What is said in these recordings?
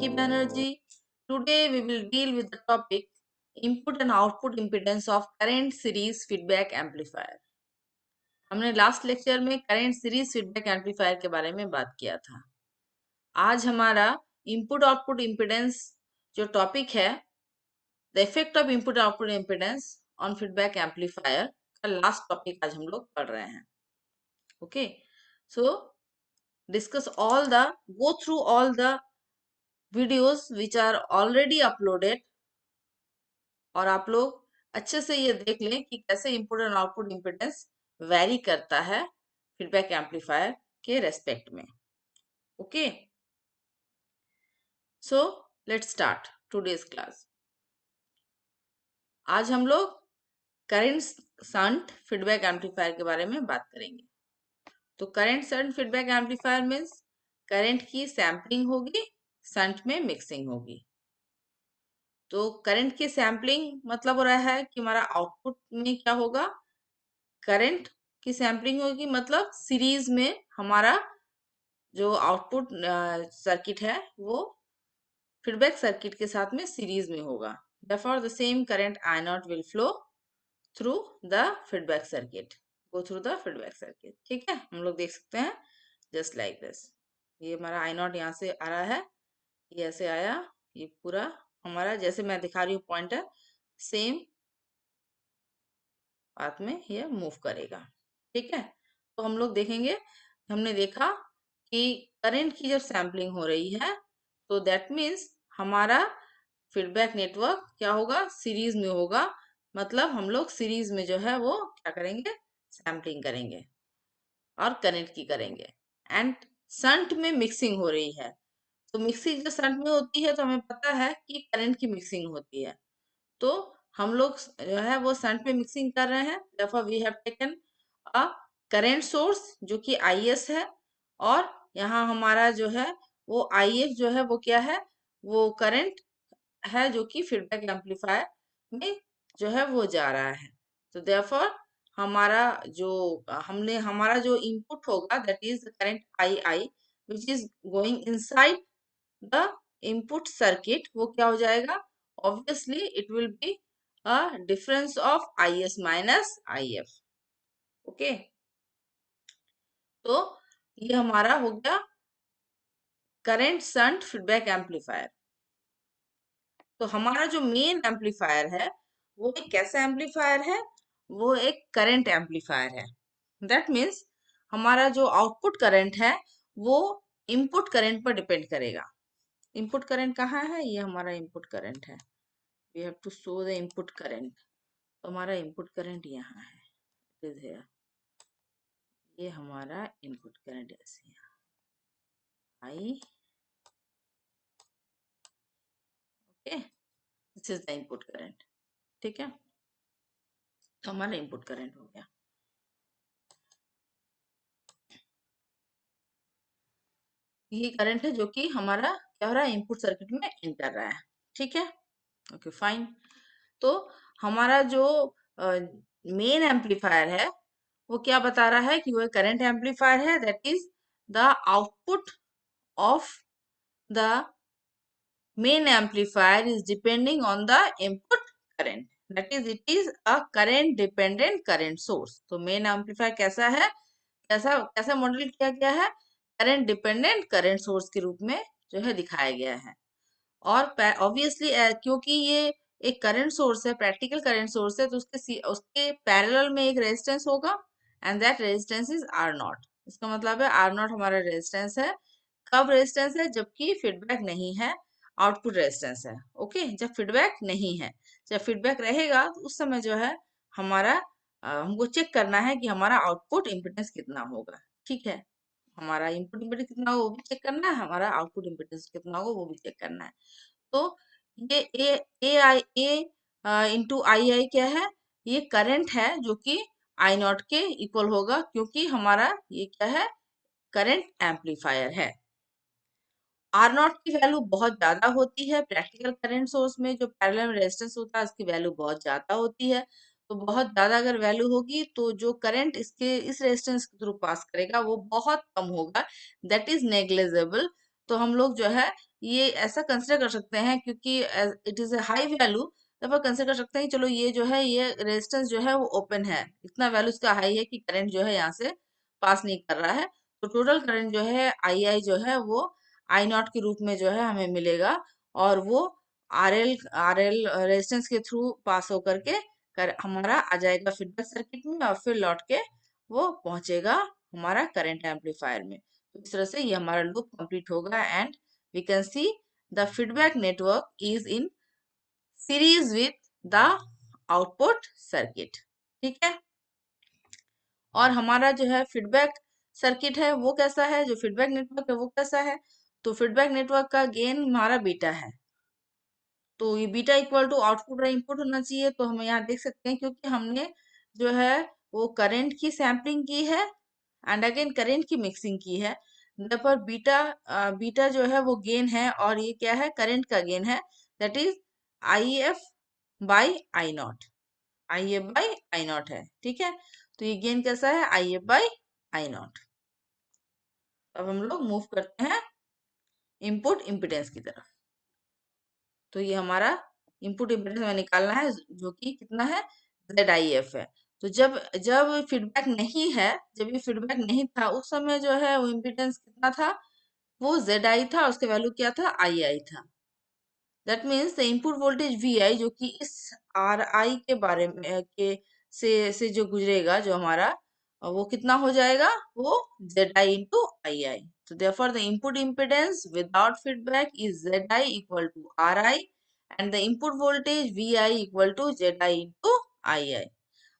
Pinky Banerjee. Today we will deal with the topic input and output impedance of current series feedback amplifier. हमने last lecture में current series feedback amplifier के बारे में बात किया था। आज हमारा इनपुट आउटपुट इम्पीडेंस जो टॉपिक है, the effect of input output impedance on feedback amplifier का लास्ट टॉपिक आज हम लोग पढ़ रहे हैं। Okay, so go through all the videos which are already uploaded और आप लोग अच्छे से ये देख लें कि कैसे इनपुट और आउटपुट इम्पीडेंस वेरी करता है फीडबैक एम्पलीफायर के रेस्पेक्ट में। Okay, so let's start today's class. आज हम लोग करंट शंट फीडबैक एम्पलीफायर के बारे में बात करेंगे। तो current shunt feedback amplifier means current की सैम्पलिंग होगी, शंट में मिक्सिंग होगी। तो करंट की सैम्पलिंग मतलब हो रहा है कि हमारा आउटपुट में क्या होगा, करंट की सैम्पलिंग होगी, मतलब सीरीज में हमारा जो आउटपुट सर्किट है वो फीडबैक सर्किट के साथ में सीरीज में होगा। Therefore, the same current I0 will flow through the feedback circuit. Go through the feedback circuit. ठीक है, हम लोग देख सकते हैं just like this. ये हमारा I0 यहाँ से आ रहा है, ये ऐसे आया, ये पूरा हमारा जैसे मैं दिखा रही हूँ पॉइंटर, सेम पाथ में ये मूव करेगा। ठीक है, तो हम लोग देखेंगे, हमने देखा कि करंट की जब सैम्पलिंग हो रही है तो दैट मीन्स हमारा फीडबैक नेटवर्क क्या होगा, सीरीज में होगा। मतलब हम लोग सीरीज में जो है वो क्या करेंगे, सैम्पलिंग करेंगे और करंट की करेंगे। एंड शंट में मिक्सिंग हो रही है, तो मिक्सिंग जो शंट में होती है तो हमें पता है कि करंट की मिक्सिंग होती है। तो हम लोग जो है वो शंट में मिक्सिंग कर रहे हैं। therefore we have taken a current source जो कि IS है, और यहाँ हमारा जो है वो IF जो है वो क्या है, वो करंट है जो कि फीडबैक एम्पलीफायर में जो है वो जा रहा है। तो therefore हमारा जो हमारा जो इनपुट होगा that is current II which is going inside the input circuit, वो क्या हो जाएगा, obviously it will be a difference of IS minus IF. Okay, तो ये हमारा हो गया करंट शंट फीडबैक एम्पलीफायर। तो हमारा जो मेन एम्पलीफायर है वो एक कैसा एम्पलीफायर है, वो एक करंट एम्पलीफायर है। दैट मीन्स हमारा जो आउटपुट करंट है वो इनपुट करंट पर डिपेंड करेगा। इनपुट करंट कहाँ है, ये हमारा इनपुट करंट है। We have to show the input current. तो हमारा इनपुट करंट यहाँ है, इट इज हियर। ये हमारा इनपुट करंट ऐसे है, I, okay, this is the input current. ठीक है, तो हमारा इनपुट करंट हो गया। ये करंट है जो कि हमारा क्या हो रहा है, इनपुट सर्किट में एंटर रहा है। ठीक है, ओके फाइन। तो हमारा जो मेन एम्पलीफायर है वो क्या बता रहा है कि वो करंट एम्पलीफायर है, that is the output of the main amplifier is depending on the input current, that is it is a current dependent current source. तो main amplifier कैसा है, कैसा कैसा मॉडल किया गया है, करंट डिपेंडेंट करंट सोर्स के रूप में जो है दिखाया गया है। और ऑब्वियसली क्योंकि ये एक करंट सोर्स है, प्रैक्टिकल करंट सोर्स है, तो उसके पैरेलल में एक रेजिस्टेंस होगा and that resistance is R0। इसका मतलब है R0 हमारा रेजिस्टेंस है। कब रेजिस्टेंस है, जबकि फीडबैक नहीं है, आउटपुट रेजिस्टेंस है। ओके, जब फीडबैक नहीं है, जब फीडबैक रहेगा तो उस समय जो है हमारा हमको चेक करना है कि हमारा आउटपुट इम्पिडेंस कितना होगा। ठीक है, हमारा इनपुट इम्पिडेंस कितना होगा वो भी चेक करना है, हमारा आउटपुट इम्पिडेंस कितना होगा वो भी चेक करना है। तो ये ए इंटू आई क्या है, ये करंट है जो कि I0 के इक्वल होगा, क्योंकि हमारा ये क्या है, करंट एम्पलीफायर है। R0 की वैल्यू बहुत ज्यादा होती है, प्रैक्टिकल करंट सोर्स में जो पैरेलल में रेजिस्टेंस होता है उसकी वैल्यू बहुत ज्यादा होती है। तो बहुत ज्यादा अगर वैल्यू होगी तो जो करंट इस रेजिस्टेंस के थ्रू पास करेगा वो बहुत कम होगा, दैट इज नेग्लिजिबल। तो हम लोग जो है ये ऐसा कंसिडर कर सकते हैं क्योंकि it is a high value, तब कंसिडर कर सकते हैं कि चलो ये जो है ये रेजिस्टेंस जो है वो ओपन है, इतना वैल्यू इसका हाई है कि करंट जो है यहाँ से पास नहीं कर रहा है। तो टोटल करंट जो है आई आई जो है वो आई नॉट के रूप में जो है हमें मिलेगा, और वो आर एल रेजिस्टेंस के थ्रू पास होकर के हमारा आ जाएगा फीडबैक सर्किट में, और फिर लौट के वो पहुंचेगा हमारा करंट एम्पलीफायर में। तो इस तरह से ये हमारा लूप कंप्लीट होगा, and we can see the feedback network is in series with the output circuit. ठीक है, और हमारा जो है फीडबैक सर्किट है वो कैसा है, जो फीडबैक नेटवर्क है वो कैसा है, तो फीडबैक नेटवर्क का गेन हमारा बीटा है। तो ये बीटा इक्वल टू आउटपुट और इनपुट होना चाहिए। तो हम यहाँ देख सकते हैं क्योंकि हमने जो है वो करंट की सैम्पलिंग की है एंड अगेन करंट की मिक्सिंग की है, पर बीटा बीटा जो है वो गेन है, और ये क्या है, करंट का गेन है, that is I F by I not, I F by I not है। ठीक है, तो ये गेन कैसा है, आई एफ बाई आई नॉट। अब हम लोग मूव करते हैं इनपुट इम्पिडेंस की तरफ। तो ये हमारा इनपुट इम्पिडेंस हमें निकालना है, जो कि कितना है, ZIF है। तो जब जब फीडबैक नहीं है, जब ये फीडबैक नहीं था, उस समय जो है वो इम्पिडेंस कितना था, वो ZI था, और उसका वैल्यू क्या था, II था। That means the input voltage VI जो कि इस RI के बारे में से जो गुजरेगा, जो हमारा वो कितना हो जाएगा, वो ZI into II। So therefore the input impedance without feedback is ZI equal to RI, and the input voltage VI equal to ZI into II।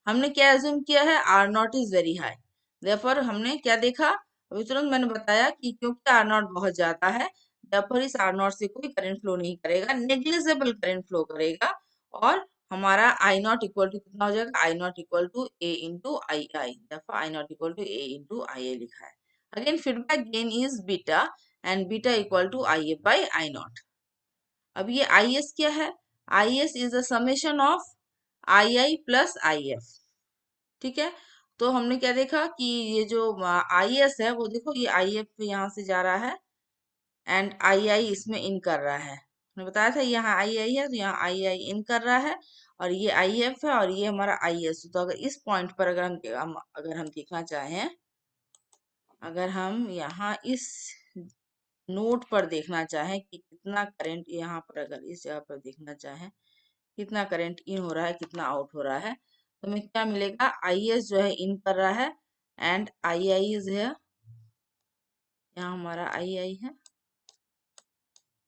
हमने क्या एज्यूम किया है, R naught is very high, therefore हमने क्या देखा, अभी तुरंत मैंने बताया कि क्योंकि आर नॉट बहुत ज्यादा है, देयरफॉर इस आर नॉट से कोई करंट फ्लो नहीं करेगा, नेग्लिजिबल करंट फ्लो करेगा, और हमारा आई नॉट इक्वल टू कितना हो जाएगा, I naught equal to A into I I, therefore I naught equal to A into I I लिखा है। Again feedback gain is beta, and beta equal to I F by I naught. अब ये I S क्या है, I S is the summation of I I plus I F. ठीक है, तो हमने क्या देखा कि ये जो आई एस है वो देखो, ये आई एफ यहाँ से जा रहा है, एंड आई आई इसमें इन कर रहा है। मैंने बताया था यहाँ आई आई है, तो यहाँ आई आई इन कर रहा है, और ये आई एफ है, और ये हमारा आई एस। तो अगर इस पॉइंट पर अगर हम देखना चाहें, अगर हम यहाँ इस नोट पर देखना चाहें कि कितना करंट यहाँ पर, अगर इस जगह पर देखना चाहें कितना करंट इन हो रहा है, कितना आउट हो रहा है, तो हमें क्या मिलेगा, आई एस जो है इन कर रहा है, एंड आई आई इज है, यहाँ हमारा आई आई है,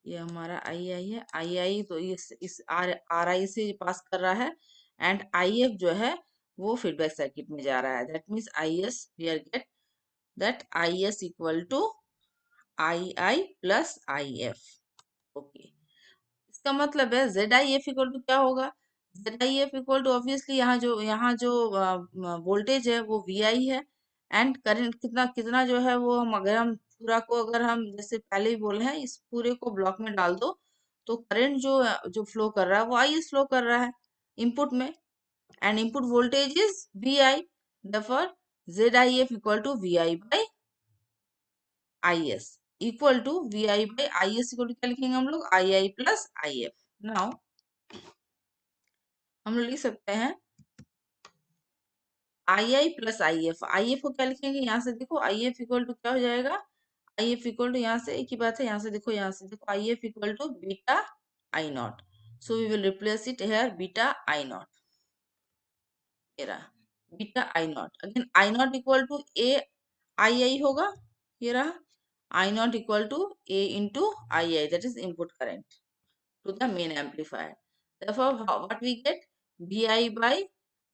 ये हमारा आई आई है, आई आई तो इस आर आई से पास कर रहा है, एंड आई एफ जो है वो फीडबैक सर्किट में जा रहा है। That means I S, we are get that I S equal to I I plus I F. Okay, इसका मतलब है Z I F equal to क्या होगा, Z I F equal to obviously यहाँ जो वोल्टेज है वो वी आई है, एंड करंट कितना कितना जो है वो, हम अगर हम पूरा को, अगर हम जैसे पहले ही बोले हैं, इस पूरे को ब्लॉक में डाल दो, तो करंट जो फ्लो कर रहा है वो आई एस फ्लो कर रहा है इनपुट में, and input voltage is V I, therefore Z I F equal to V I by I S, equal to V I by I S equal to क्या लिखेंगे हम लोग, I I plus I F. Now हम लोग लिख सकते हैं आई I plus I F को क्या लिखेंगे, यहाँ से देखो आई एफ इक्वल टू क्या हो जाएगा, आई एफ इक्वल टू यहाँ से एक ही बात है, यहाँ से देखो I F equal to beta I naught, so we will replace it here beta I naught, ये रहा beta I naught. Again I naught equal to A I I होगा, ये रहा I naught equal to A into I I, that is input current to the main amplifier. Therefore, what we get, Vi by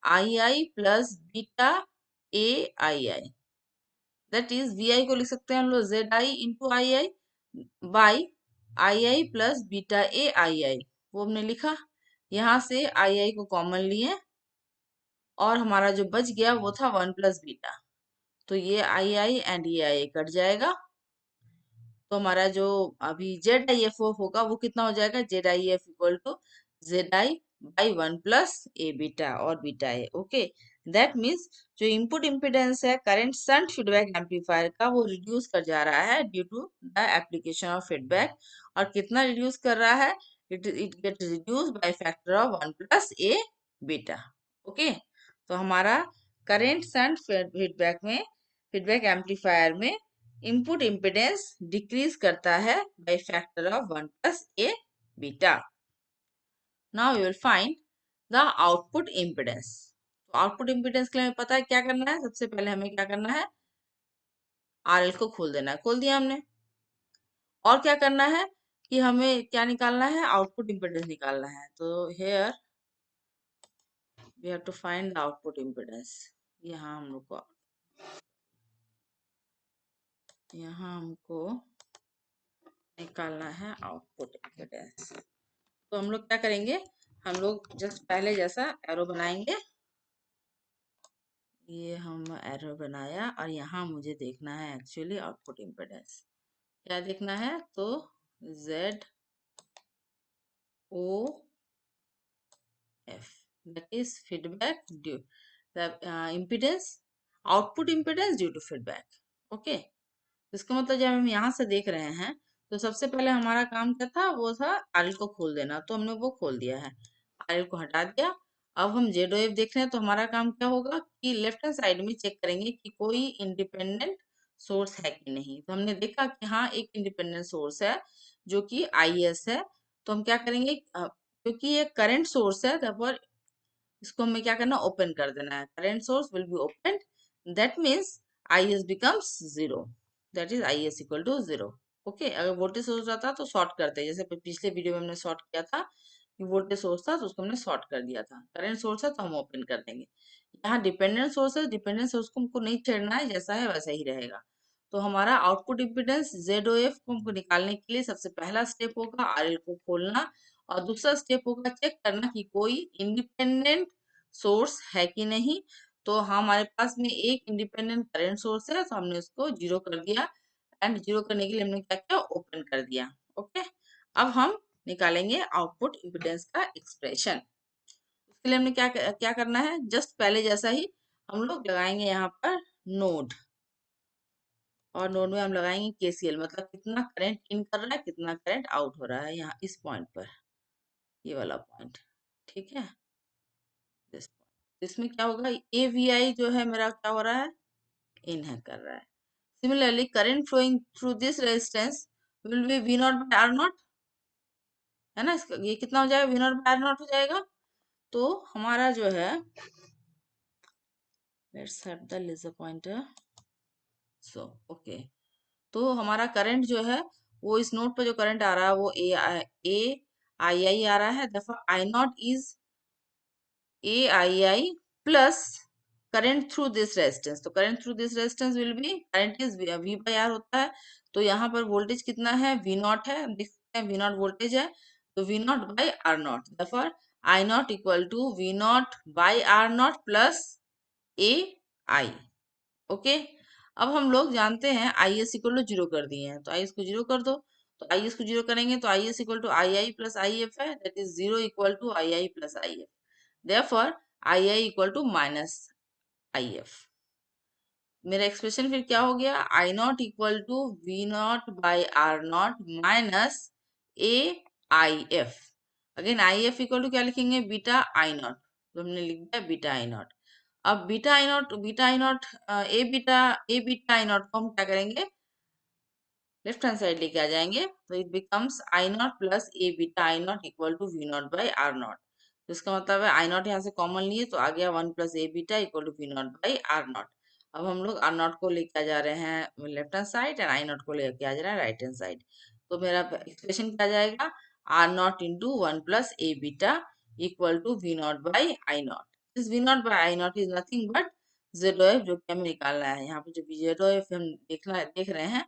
Ii plus beta Ai. That is Vi को लिख सकते हैं हम लोग Zi into Ii by Ii plus beta Ai. वो हमने लिखा, यहाँ से Ii को कॉमन लिए, और हमारा जो बच गया वो था 1 प्लस बीटा, तो ये Ii एंड ये Ii कट जाएगा, तो हमारा जो अभी जेड आई एफ होगा वो कितना हो जाएगा, Z I F equal to Z I by 1 plus A beta और beta A. Okay, that means जो इनपुट इम्पीडेंस है करंट शंट फीडबैक एम्पलीफायर का वो रिड्यूस कर जा रहा है due to the application of feedback. और कितना रिड्यूस कर रहा है? It get reduce by factor of 1 plus A beta. Okay, तो हमारा करंट शंट फीडबैक में, फीडबैक एम्पलीफायर में इनपुट इम्पीडेंस डिक्रीज करता है by factor of 1 plus A beta. Now we will find the output impedance. तो output impedance के लिए हमें पता है क्या करना है। सबसे पहले हमें क्या करना है, आरएल को खोल देना है। खोल दिया हमने। और क्या करना है कि हमें क्या निकालना है, आउटपुट इम्पीडेंस निकालना है। तो here we have to find the output impedance. यहाँ हमको निकालना है आउटपुट इम्पीडेंस। तो हम लोग क्या करेंगे, हम लोग जस्ट पहले जैसा एरो बनाएंगे। ये हम एरो बनाया और यहाँ मुझे देखना है एक्चुअली आउटपुट इम्पीडेंस क्या देखना है। तो Z O F that is feedback due the impedance output impedance due to feedback। Okay, इसका मतलब जब हम यहाँ से देख रहे हैं तो सबसे पहले हमारा काम क्या था, वो था आरएल को खोल देना। तो हमने वो खोल दिया है, आरएल को हटा दिया। अब हम जेड वेव देख रहे हैं तो हमारा काम क्या होगा कि लेफ्ट हैंड साइड में चेक करेंगे कि कोई इंडिपेंडेंट सोर्स है कि नहीं। तो हमने देखा कि हाँ, एक इंडिपेंडेंट सोर्स है जो कि आईएस है। तो हम क्या करेंगे, क्योंकि ये करंट सोर्स है, तब इसको हमें क्या करना, ओपन कर देना है। Current source will be open, that means IS becomes 0, that is IS equal to 0। Okay, अगर वोल्टेज सोर्स रहता तो शॉर्ट करते, जैसे पिछले वीडियो में हमने शॉर्ट किया था कि वोल्टेज सोर्स था तो उसको हमने शॉर्ट कर दिया था। करंट सोर्स है तो हम ओपन कर देंगे। यहाँ डिपेंडेंट सोर्स है, डिपेंडेंट सोर्स को हमको नहीं छेड़ना है, जैसा है वैसा ही रहेगा। तो हमारा आउटपुट इम्पीडेंस ZOF को हमको निकालने के लिए सबसे पहला स्टेप होगा RL को खोलना, और दूसरा स्टेप होगा चेक करना कि कोई इंडिपेंडेंट सोर्स है कि नहीं। तो हमारे पास में एक इंडिपेंडेंट करंट सोर्स है तो हमने उसको जीरो कर दिया, एंड जीरो करने के लिए हमने क्या किया, ओपन कर दिया। ओके, अब हम निकालेंगे आउटपुट इम्पीडेंस का एक्सप्रेशन। उसके लिए हमने क्या करना है, जस्ट पहले जैसा ही हम लोग लगाएंगे यहाँ पर नोड, और नोड में हम लगाएंगे KCL, मतलब कितना करंट इन कर रहा है, कितना करंट आउट हो रहा है यहाँ इस पॉइंट पर, ये वाला पॉइंट। ठीक है, दिस पॉइंट। इसमें क्या होगा, AVI जो है मेरा क्या हो रहा है, इन है कर रहा है। Similarly current flowing through this resistance will be V naught by R naught, है ना। ये कितना हो जाएगा, V naught by R naught हो जाएगा। तो हमारा जो है, let's set the laser pointer. So okay, तो हमारा करंट जो है वो इस नोड पर जो करंट आ रहा है वो A आई आ रहा है। दफा I naught is ai plus current through this resistance. तो current through this resistance will be, current is V by R होता है। तो यहाँ पर वोल्टेज कितना है, V नॉट है, हम देख सकते हैं V नॉट वोल्टेज है। तो V naught by R naught, दफा I naught equal to V naught by R naught plus AI। Okay, अब हम लोग जानते हैं IS इक्वल टू जीरो कर दिए हैं, तो IS को जीरो कर दो। तो IS को जीरो करेंगे तो IS equal to II plus IF है, that is zero equal to II plus IF। Therefore, II equal to minus IF। मेरा एक्सप्रेशन फिर क्या हो गया, I naught equal to V naught by R naught minus AIF। Again IF equal to क्या लिखेंगे, beta I naught. तो हमने लिख दिया बीटा I नॉट। अब beta I naught a beta I naught को हम क्या करेंगे, लेफ्ट हैंड साइड लेके आ जाएंगे। तो it becomes I naught plus A beta I naught equal to V naught by R naught. तो इसका मतलब है आई नॉट यहाँ से कॉमन लिए तो आ गया 1 plus A beta equal to V naught by R naught. अब हम लोग आर नॉट को लेके आ जा रहे हैं left hand side, and I naught को लेके आ जा रहे हैं राइट हैंड साइड। तो मेरा एक्सप्रेशन क्या जाएगा, R naught into 1 plus A beta equal to V naught by I naught. This V naught by I naught is nothing but ZOF, जो कि हमें निकालना है। यहाँ पे जो ZOF हम देख रहे हैं,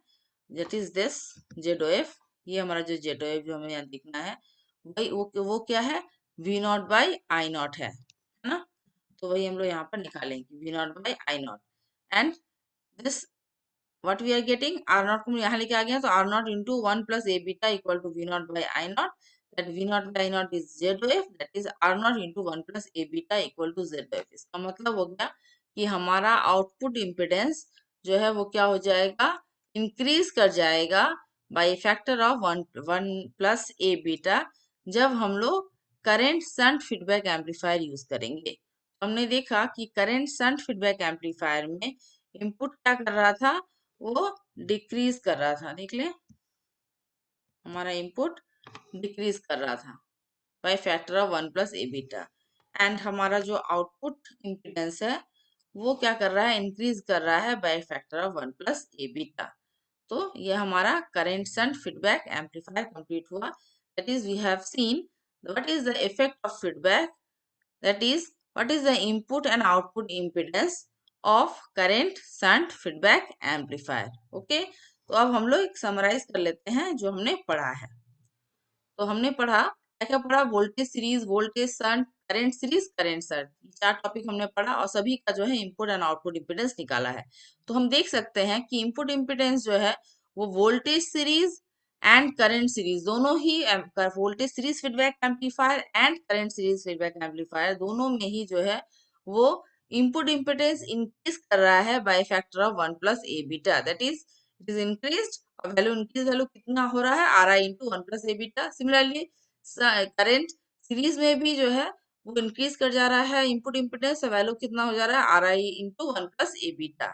that is this ZOF। ये हमारा जो ZOF जो हमें यहाँ दिखना है, वही वो क्या है, V naught by I not है ना। तो वही हम लोग यहाँ पर निकालेंगे, V naught by I naught. And this what we are getting, R naught को यहाँ लेके आ गया तो R naught into 1 plus A beta equal to V naught by I naught. that V naught by I naught is Z wave, that is R naught into 1 plus A beta equal to Z wave. इसका मतलब हो गया कि हमारा output impedance जो है वो क्या हो जाएगा, इंक्रीज कर जाएगा by factor of one plus A beta, जब हम लोग current shunt feedback amplifier use करेंगे। हमने देखा कि करंट शंट फीडबैक एम्पलीफायर में इनपुट क्या कर रहा था, वो डिक्रीज कर रहा था। देख ले, हमारा इनपुट डिक्रीज कर रहा था bye factor of 1 plus A beta, and हमारा जो आउटपुट इम्पीडेंस है वो क्या कर रहा है, इंक्रीज कर रहा है by factor of 1 plus A beta. तो ये हमारा current shunt feedback amplifier complete हुआ। That is we have seen what is the effect of feedback, that is what is the input and output impedance of current shunt feedback amplifier। Okay, तो अब हम लोग summarise कर लेते हैं जो हमने पढ़ा है। तो हमने पढ़ा क्या क्या पढ़ा, voltage series, voltage shunt, current series, current shunt, चार टॉपिक हमने पढ़ा और सभी का जो है इनपुट एंड आउटपुट इम्पीडेंस निकाला है। तो हम देख सकते हैं कि इनपुट इम्पीडेंस जो है वो voltage series and current series दोनों ही, voltage series feedback amplifier and current series feedback amplifier दोनों में ही जो है वो इनपुट इम्पीडेंस इंक्रीज कर रहा है by factor of 1 plus A beta, that is it is increase, और वैल्यू इंक्रीज वैल्यू कितना हो रहा है, R I into 1 plus A beta. Similarly current series में भी जो है वो इंक्रीज कर जा रहा है इनपुट इम्पीडेंस, वैल्यू कितना हो जा रहा है, R I into 1 plus A beta.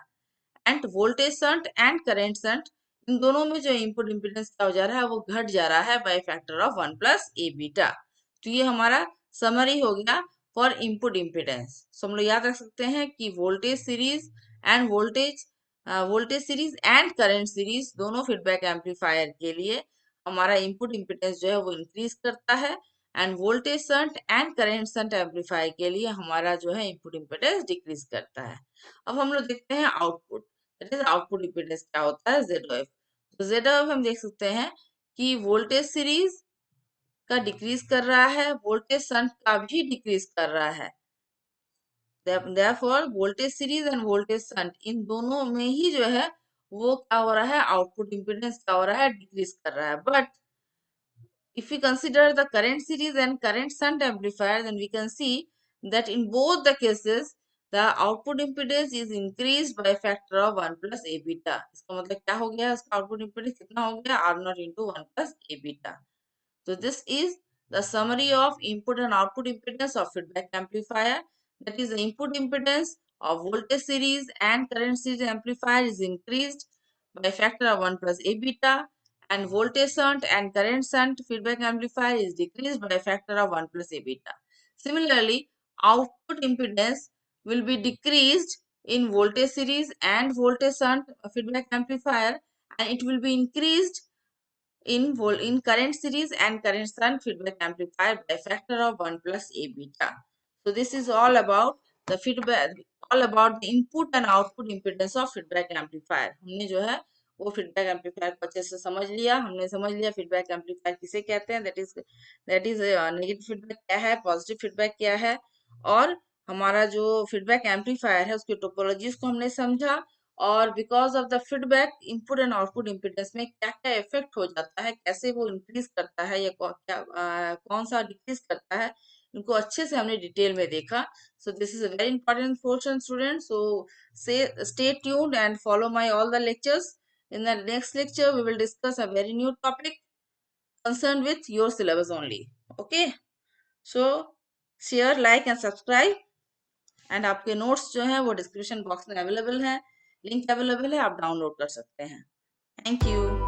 And voltage shunt and current shunt, इन दोनों में जो इनपुट इम्पीडेंस क्या हो जा रहा है, वो घट जा रहा है by factor of 1 plus A beta. तो ये हमारा समरी हो गया फॉर इनपुट इम्पीडेंस। सो हम लोग याद रख सकते हैं कि voltage series and voltage series and current series दोनों फीडबैक एम्पलीफायर के लिए हमारा इनपुट इम्पीडेंस जो है वो इंक्रीज करता है, and voltage shunt and current shunt amplifier के लिए हमारा जो है इनपुट इम्पीडेंस डिक्रीज करता है। अब हम लोग देखते हैं output, that is output impedance क्या होता है, ZOF। तो ZOF हम देख सकते हैं कि वोल्टेज सीरीज का डिक्रीज कर रहा है, वोल्टेज शंट का भी डिक्रीज कर रहा है। therefore voltage series and voltage shunt इन दोनों में ही जो है वो क्या हो रहा है, आउटपुट इम्पीडेंस क्या हो रहा है, डिक्रीज कर रहा है। But if we consider the current series and current shunt amplifier, then we can see that in both the cases the output impedance is increased by a factor of 1 plus a beta। इसका मतलब क्या हो गया, इसका output impedance कितना हो गया, R naught into 1 plus a beta। So this is the summary of input and output impedance of feedback amplifier. That is, the input impedance of voltage series and current series amplifier is increased by factor of 1 plus A beta, and voltage shunt and current shunt feedback amplifier is decreased by factor of 1 plus A beta. Similarly, output impedance will be decreased in voltage series and voltage shunt feedback amplifier, and it will be increased in current series and current shunt feedback amplifier by factor of 1 plus A beta. So this is all about the feedback, all about the input and output impedance of feedback amplifier। हमने जो है वो feedback amplifier को अच्छे से समझ लिया, हमने समझ लिया फीडबैक एम्पलीफायर किसे कहते हैं, दैट इज नेगेटिव फीडबैक क्या है, पॉजिटिव फीडबैक क्या है, और हमारा जो फीडबैक एम्पलीफायर है उसकी टोपोलॉजीज को हमने समझा, और because of the feedback input and output impedance में क्या क्या इफेक्ट हो जाता है, कैसे वो इंक्रीज करता है या कौन सा डिक्रीज करता है, इनको अच्छे से हमने डिटेल में देखा। So this is a very important portion student, so से stay tuned and follow my all the lectures. In the next lecture we will discuss a very new topic concerned with your syllabus only। Okay, so share, like and subscribe, and आपके notes जो है वो description box में available है, link available है, आप download कर सकते हैं। Thank you.